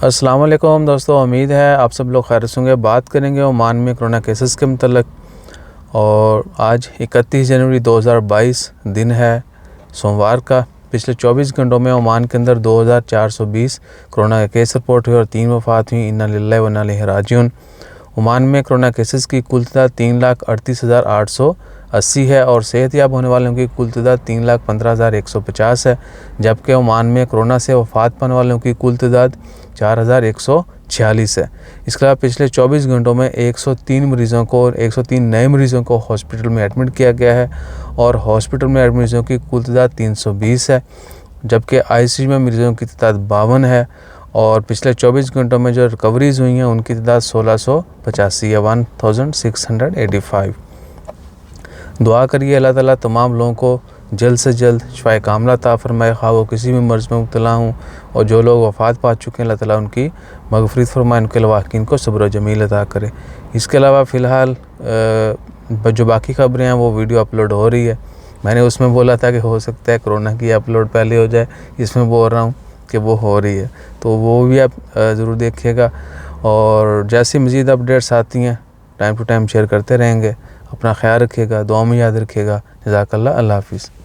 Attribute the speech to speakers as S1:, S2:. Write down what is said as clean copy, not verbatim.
S1: अस्सलाम वालेकुम दोस्तों, उम्मीद है आप सब लोग खैर से होंगे। बात करेंगे ओमान में कोरोना केसेस के मतलब। और आज 31 जनवरी 2022 दिन है सोमवार का। पिछले 24 घंटों में ओमान के अंदर 2420 कोरोना के केस रिपोर्ट हुए और 3 वफ़ात हुई। इन्ना लिल्लाहि व इन्ना इलैहि राजिऊन। ओमान में कोरोना केसेस की कुल तादाद 3,38,880 है और सेहतयाब होने वालों की कुल तादाद 3,15,150 है। जबकि ओमान में कोरोना से वफ़ात पाने वालों की कुल तादाद 4,146 है। इसके अलावा पिछले 24 घंटों में 103 नए मरीज़ों को हॉस्पिटल में एडमिट किया गया है और हॉस्पिटल में एडमिट मरीज़ों की कुल तादाद 320 है। जबकि आईसीयू में मरीज़ों की तादाद 52 है और पिछले 24 घंटों में जो रिकवरीज़ हुई हैं उनकी तादाद 1685 है, 1685। दुआ करिए अल्लाह ताला तमाम लोगों को जल्द से जल्द शिफाए कामिला अता फ़रमाए, खा वो किसी भी मर्ज़ में मुब्तला हूँ। और जो लोग वफ़ात पा चुके हैं अल्लाह ताला उनकी मग़फ़िरत फ़रमाए, उनके लवाकिन को सब्र जमील अता करे। इसके अलावा फ़िलहाल जो बाकी ख़बरें हैं वो वीडियो अपलोड हो रही है। मैंने उसमें बोला था कि हो सकता है कोरोना की अपलोड पहले हो जाए, इसमें बोल रहा हूँ कि वो हो रही है, तो वो भी आप ज़रूर देखिएगा। और जैसी मज़ीद अपडेट्स आती हैं टाइम टू टाइम शेयर करते रहेंगे। अपना ख्याल रखिएगा, दुआ में याद रखिएगा। जज़ाकल्लाह, अल्लाह हाफ़िज़।